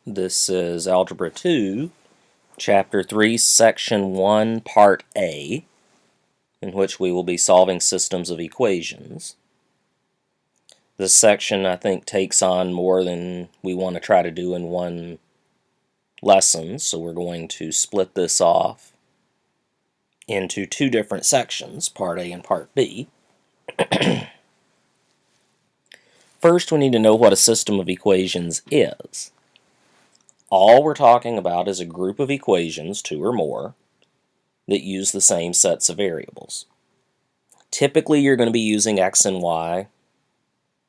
This is Algebra 2, Chapter 3, Section 1, Part A, in which we will be solving systems of equations. This section, I think, takes on more than we want to try to do in one lesson, so we're going to split this off into two different sections, Part A and Part B. First, we need to know what a system of equations is. All we're talking about is a group of equations, two or more, that use the same sets of variables. Typically, you're going to be using x and y,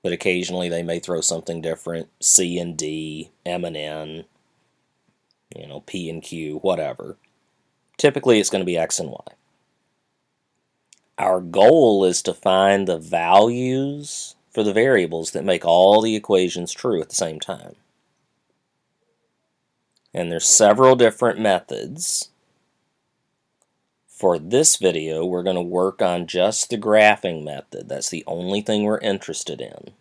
but occasionally they may throw something different, c and d, m and n, p and q, whatever. Typically, it's going to be x and y. Our goal is to find the values for the variables that make all the equations true at the same time. And there's several different methods. For this video, we're going to work on just the graphing method. That's the only thing we're interested in.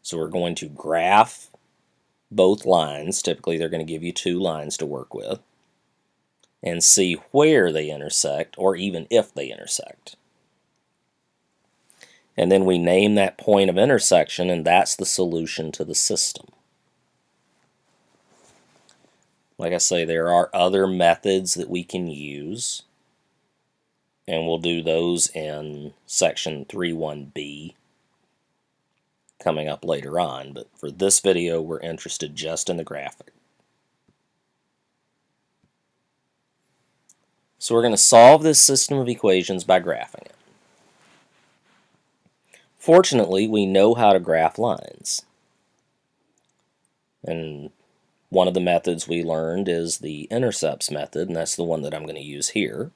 So we're going to graph both lines. Typically, they're going to give you two lines to work with, and see where they intersect, or even if they intersect. And then we name that point of intersection, and that's the solution to the system. Like I say, there are other methods that we can use, and we'll do those in section 3.1b coming up later on, but for this video we're interested just in the graphic. So we're going to solve this system of equations by graphing it. Fortunately, we know how to graph lines, and one of the methods we learned is the intercepts method, and that's the one that I'm going to use here.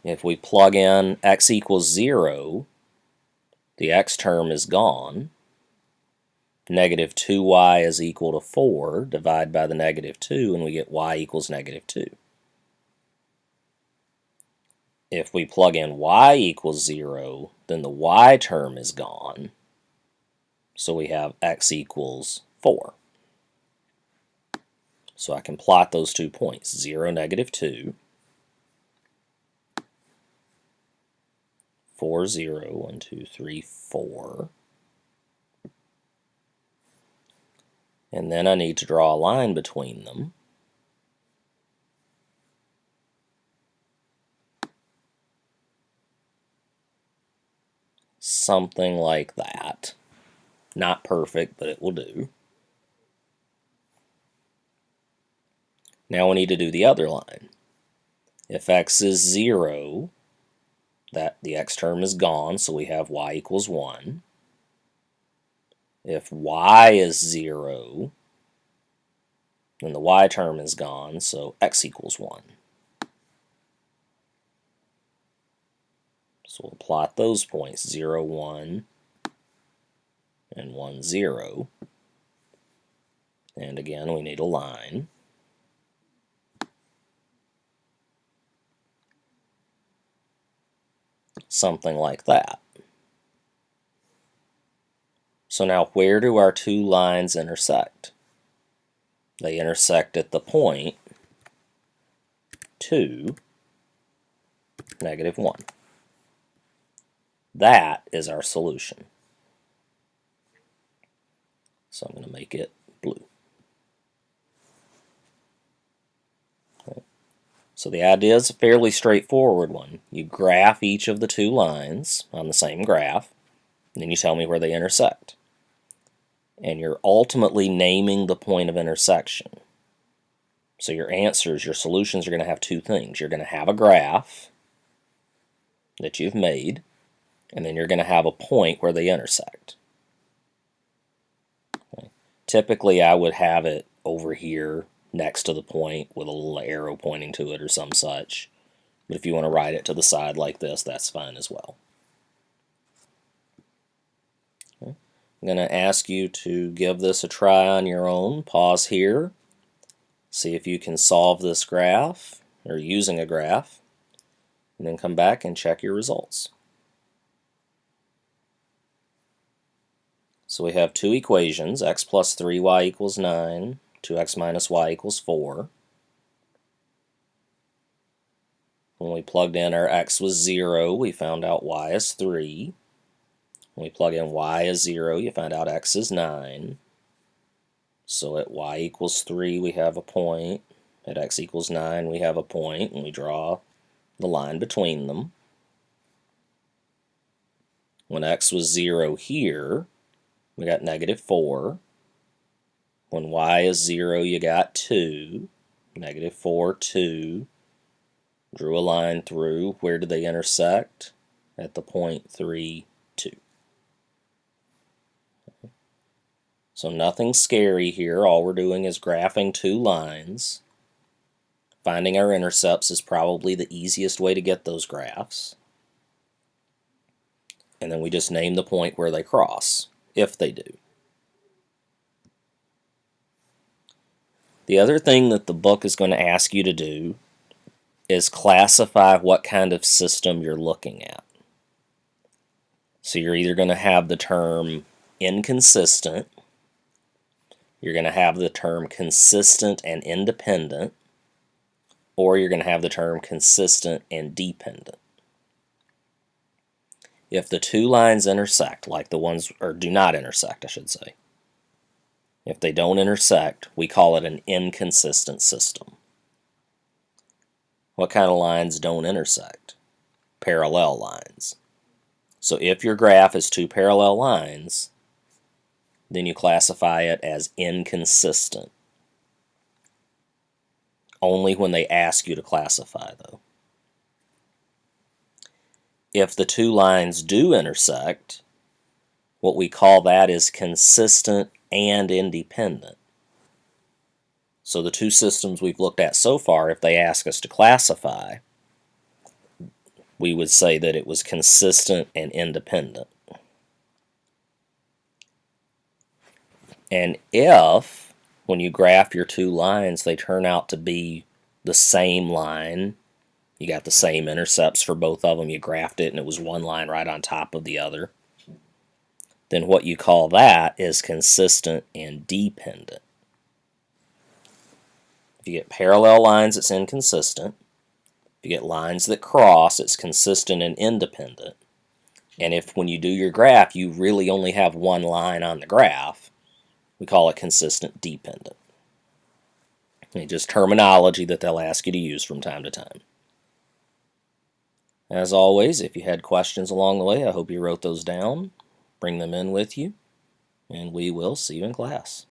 If we plug in x equals 0, the x term is gone. Negative 2y is equal to 4. Divide by the negative 2, and we get y equals negative 2. If we plug in y equals 0, then the y term is gone. So we have x equals 4. So I can plot those 2 points, 0, negative 2, 4, 0, 1, 2, 3, 4. And then I need to draw a line between them. Something like that. Not perfect, but it will do. Now we need to do the other line. If x is 0, the x term is gone, so we have y equals 1. If y is 0, then the y term is gone, so x equals 1. So we'll plot those points, 0, 1, and 1, 0. And again, we need a line. Something like that. So now where do our two lines intersect? They intersect at the point 2, negative 1. That is our solution. So I'm going to make it blue. Okay. So the idea is a fairly straightforward one. You graph each of the two lines on the same graph, and then you tell me where they intersect. And you're ultimately naming the point of intersection. So your answers, your solutions are going to have two things. You're going to have a graph that you've made, and then you're going to have a point where they intersect. Okay. Typically, I would have it over here next to the point with a little arrow pointing to it or some such. But if you want to write it to the side like this, that's fine as well. Okay. I'm going to ask you to give this a try on your own. Pause here. See if you can solve this graph, or using a graph, and then come back and check your results. So we have two equations, x plus 3y equals 9, 2x minus y equals 4. When we plugged in our x was 0, we found out y is 3. When we plug in y is 0, you find out x is 9. So at y equals 3, we have a point. At x equals 9, we have a point, and we draw the line between them. When x was 0 here, we got negative 4. When y is 0, you got 2. Negative 4, 2. Drew a line through. Where did they intersect? At the point 3, 2. So nothing scary here. All we're doing is graphing two lines. Finding our intercepts is probably the easiest way to get those graphs. And then we just name the point where they cross, if they do. The other thing that the book is going to ask you to do is classify what kind of system you're looking at. So you're either going to have the term inconsistent, you're going to have the term consistent and independent, or you're going to have the term consistent and dependent. If the two lines intersect, like the ones, or do not intersect, I should say. If they don't intersect, we call it an inconsistent system. What kind of lines don't intersect? Parallel lines. So if your graph is two parallel lines, then you classify it as inconsistent. Only when they ask you to classify, though. If the two lines do intersect, what we call that is consistent and independent. So the two systems we've looked at so far, if they ask us to classify, we would say that it was consistent and independent. And if, when you graph your two lines, they turn out to be the same line, you got the same intercepts for both of them, you graphed it and it was one line right on top of the other, then what you call that is consistent and dependent. If you get parallel lines, it's inconsistent. If you get lines that cross, it's consistent and independent. And if when you do your graph, you really only have one line on the graph, we call it consistent dependent. It's just terminology that they'll ask you to use from time to time. As always, if you had questions along the way, I hope you wrote those down. Bring them in with you, and we will see you in class.